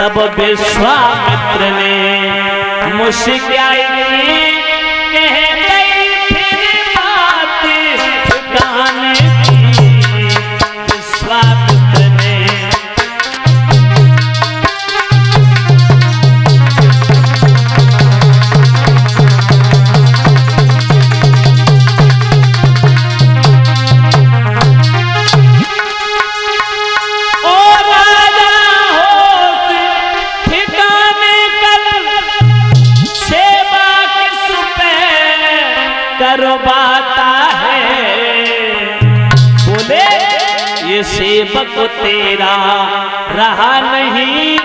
तब विश्वामित्र ने मुस्कुराई कह गई फिर बात ठिकाने की। विश्वामित्र ने करवाता है, बोले ये सेवक तेरा रहा नहीं,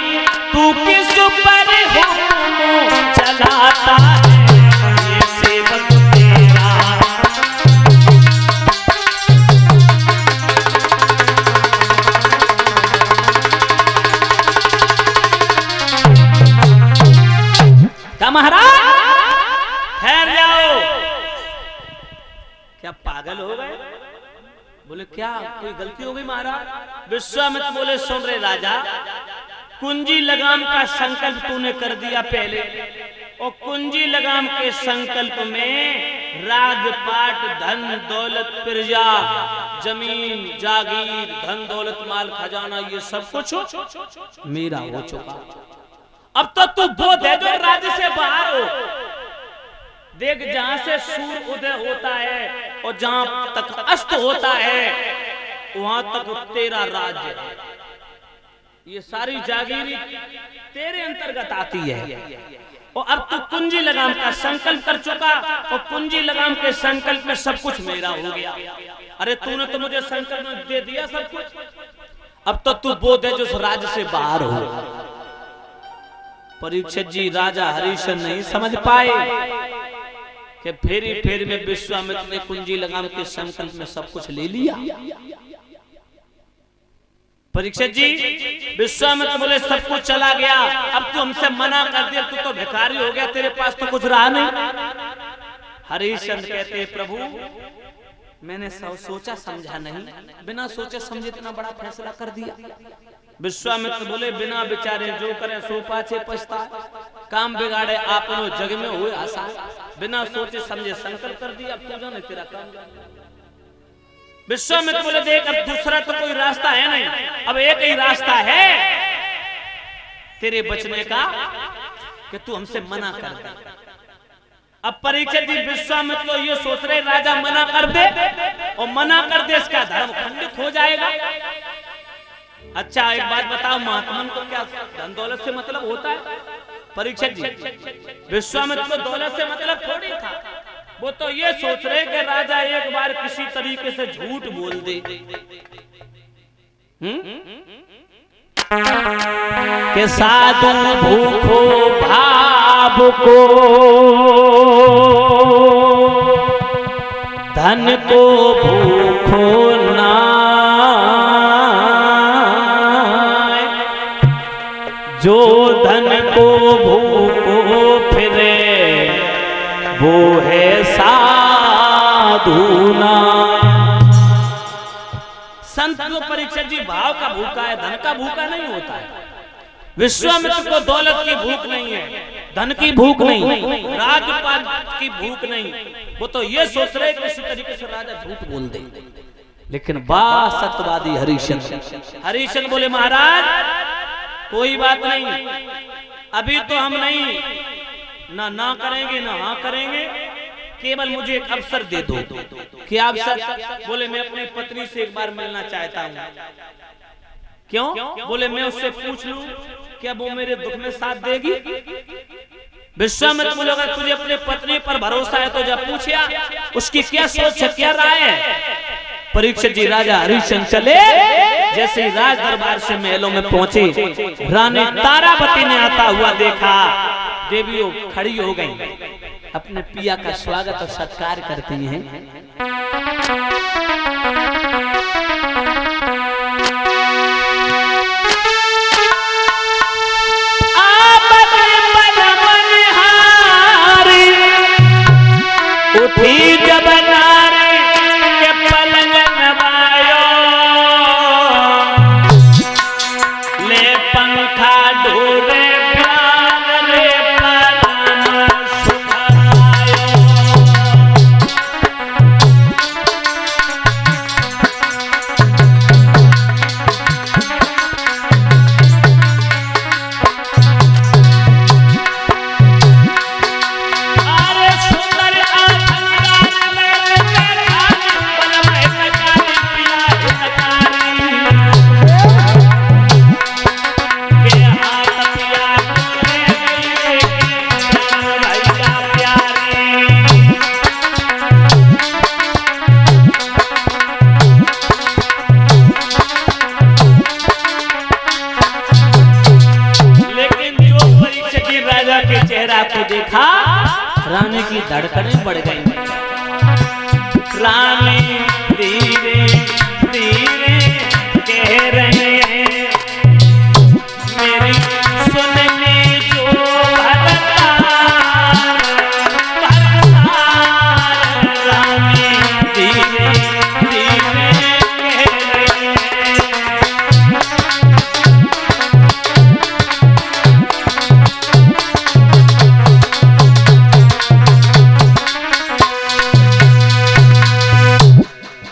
तू किस पर हुक्म चलाता है। ये सेवक तेरा क्या महाराज ठहर जाओ, क्या पागल हो गए? बोले क्या कोई गलती हो गई महाराज? विश्वामित्र बोले सुन रे राजा, कुंजी लगाम का संकल्प तूने कर दिया पहले, और कुंजी लगाम के संकल्प में राजपाट धन दौलत प्रजा जमीन जागीर धन दौलत माल खजाना ये सब कुछ मेरा हो चुका। अब तो तू बोध है जो राज्य से बाहर हो। देख जहां से सूर्य उदय होता है और जहां तक अस्त होता है वहां तक तेरा राज्य है। ये सारी जागीरी तेरे अंतर्गत आती है। और अब तू कुंजी लगाम का संकल्प कर चुका और कुंजी लगाम के संकल्प में सब कुछ मेरा हो गया। अरे तूने तो मुझे संकल्प दे दिया सब कुछ, अब तो तू बोध है जो उस राज्य से बाहर हो। परीक्षित जी राजा हरिश्चंद्र नहीं समझ पाए कि फेरी में विश्वामित्र ने कुंजी लगाम के संकल्प में सब कुछ ले लिया। परीक्षित जी विश्वामित्र बोले सब कुछ चला गया, अब तू हमसे मना कर दिया, तू तो भिखारी हो गया, तेरे पास तो कुछ रहा नहीं। हरिश्चंद्र कहते प्रभु मैंने सोचा समझा नहीं, बिना सोचे समझे इतना बड़ा फैसला कर दिया। विश्वामित्र बोले बिना विचारे जो करे सो पाछे पछता, काम बिगाड़े आपनो जग में हुए आशा। बिना सोचे समझे संकल्प कर दिया, अब तू जाने तेरा काम। विश्वामित्र बोले देख अब दूसरा तो कोई रास्ता है नहीं, अब एक ही रास्ता है तेरे बचने का कि तू हमसे मना कर दे। अब परीक्षित जी विश्वामित्र ये सोच रहे राजा मना कर दे, और मना कर दे इसका धर्म खंडित हो जाएगा। अच्छा एक बात बताओ, महात्मन को क्या धन दौलत से मतलब होता है? परीक्षित जी विश्वामित्र को दौलत से मतलब थोड़ी था, वो तो ये सोच रहे कि राजा एक बार किसी तरीके से झूठ बोल दे कि साधु भूखो भाव को धन को भूखो ना, जो धन को भूखो फिरे वो है साधु ना। संत जो परीक्षित जी भाव का भूखा है, धन का भूखा नहीं होता है। विश्वामित्र को दौलत की भूख नहीं है, धन की भूख नहीं, राजपाट की भूख नहीं, वो तो ये सोच रहे किसी तरीके से राजा झूठ बोल दे। लेकिन बा सत्यवादी हरिश्चंद्र बोले महाराज कोई बात नहीं, अभी तो हम नहीं ना करेंगे ना हाँ करेंगे, केवल मुझे एक अवसर दे दो। क्या अवसर? बोले मैं अपनी पत्नी से एक बार मिलना चाहता हूँ। क्यों? बोले मैं उससे पूछ लूं क्या वो मेरे दुख में साथ देगी। विश्वामित्र बोले अगर तुझे अपने पत्नी पर भरोसा है तो जब पूछिया उसकी क्या सोच है, क्या राय है। परीक्षित जी राजा हरिश्चंद्र चले, जैसे ही राज दरबार से महलों में पहुंचे, रानी तारावती ने आता हुआ देखा, देवियों खड़ी हो गई, अपने पिया का स्वागत और सत्कार करती हैं। उठी जब नारी के पलंग नवायो, ले पंखा ढो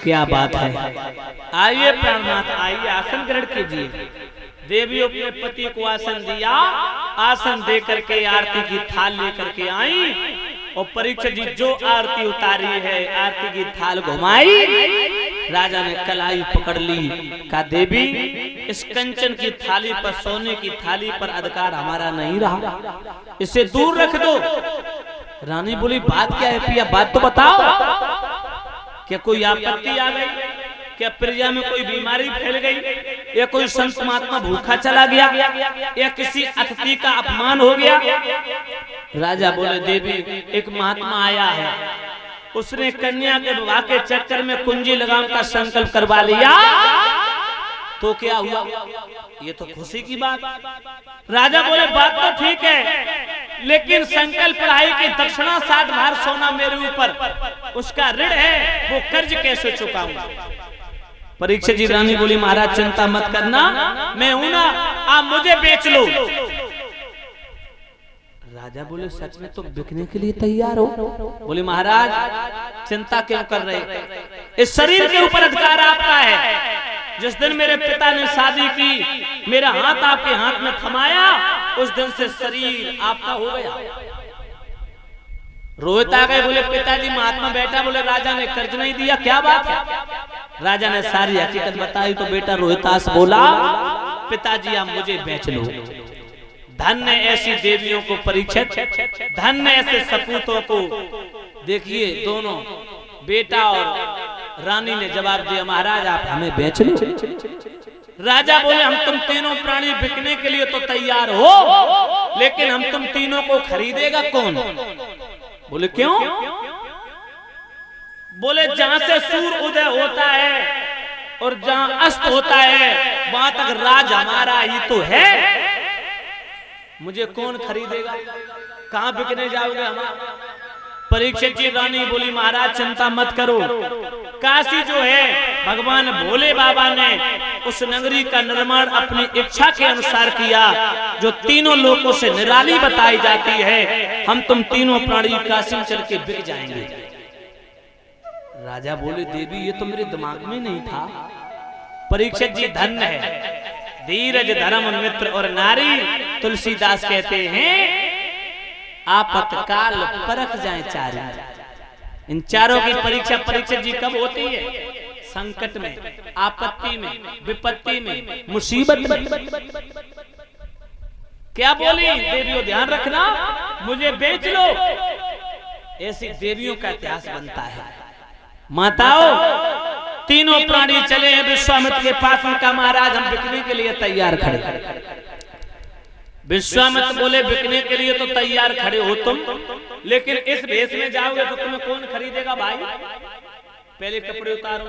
क्या बात है। आइए प्राणनाथ, आइए आसन ग्रहण कीजिए। देवियों अपने पति को आसन दिया, आसन दे करके आरती की थाल लेकर के आई और परीक्षित जी जो आरती उतारी है, आरती की थाल घुमाई, राजा ने कलाई पकड़ ली, कहा देवी इस कंचन की थाली पर, सोने की थाली पर अधिकार हमारा नहीं रहा, इसे दूर रख दो। रानी बोली बात क्या है पिया, बात तो बताओ, क्या कोई आपत्ति आ गई, क्या प्रजा में कोई बीमारी फैल गई, या कोई संत महात्मा भूखा चला गया, या किसी अतिथि का अपमान हो गया। राजा बोले देवी एक महात्मा आया है, उसने कन्या के विवाह के चक्कर में कुंजी लगाम का संकल्प करवा लिया, तो क्या हुआ, ये तो खुशी की बात। राजा बोले बात तो ठीक है, लेकिन संकल्प पढ़ाई की दक्षिणा 60 भार सोना मेरे ऊपर, उसका ऋण है, वो कर्ज कैसे चुकाऊंगा। परीक्षित जी रानी बोली महाराज चिंता मत करना, मैं हूं ना, आप मुझे बेच लो। राजा बोले सच में तुम बिकने के लिए तैयार हो। बोले महाराज चिंता क्यों कर रहे, इस शरीर के ऊपर अधिकार आपका है। जिस दिन मेरे पिता ने शादी की, मेरा हाथ आपके हाथ में थमाया, उस दिन से शरीर आपका हो गया। रोहित आ गए, बोले पिताजी महात्मा बैठा, बोले राजा ने कर्ज नहीं दिया, क्या बात है। राजा ने सारी हकीकत बताई तो बेटा रोहितास बोला पिताजी आप मुझे बेच लो। धन्य ऐसी देवियों को परीक्षित, धन्य ऐसे सपूतों को। देखिए दोनों बेटा और रानी ने जवाब दिया महाराज आप हमें बेच लो। राजा बोले हम तुम तीनों प्राणी बिकने के लिए तो तैयार हो, लेकिन हम तुम तीनों को खरीदेगा कौन। बोले क्यों। बोले जहां से सूर्य उदय होता है और जहां अस्त होता है वहां तक राज हमारा ही तो है, मुझे कौन खरीदेगा, कहां बिकने जाओगे हमारा। परीक्षित जी रानी बोली महाराज चिंता मत करो, काशी जो है भगवान भोले बाबा ने उस नगरी का निर्माण अपनी इच्छा के अनुसार किया, जो तीनों लोगों से निराली बताई जाती है। हम तुम तीनों प्राणी काशी चल के बिक जाएंगे। राजा बोले देवी ये तो मेरे दिमाग में नहीं था। परीक्षित जी धन्य है, धीरज धर्म मित्र और नारी। तुलसीदास कहते हैं आपत्काल परख जाए चारों। इन चारों की परीक्षा परीक्षित जी कब होती है, संकट में, आपत्ति में, विपत्ति में, मुसीबत में। क्या बोली देवियों ध्यान रखना, मुझे बेच लो। ऐसी देवियों का इतिहास बनता है। माताओं तीनों प्राणी चले हैं विश्वामित्र के पास, उनका महाराज हम बिकने के लिए तैयार खड़े। विश्वामित्र बोले बिकने के लिए तो तैयार खड़े हो तुम, लेकिन इस भेष में जाओगे तो तुम्हें कौन खरीदेगा भाई। पहले कपड़े उतारो।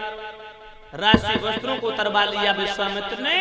राष्ट्रीय वस्त्रों को उतरवा लिया विश्वामित्र ने,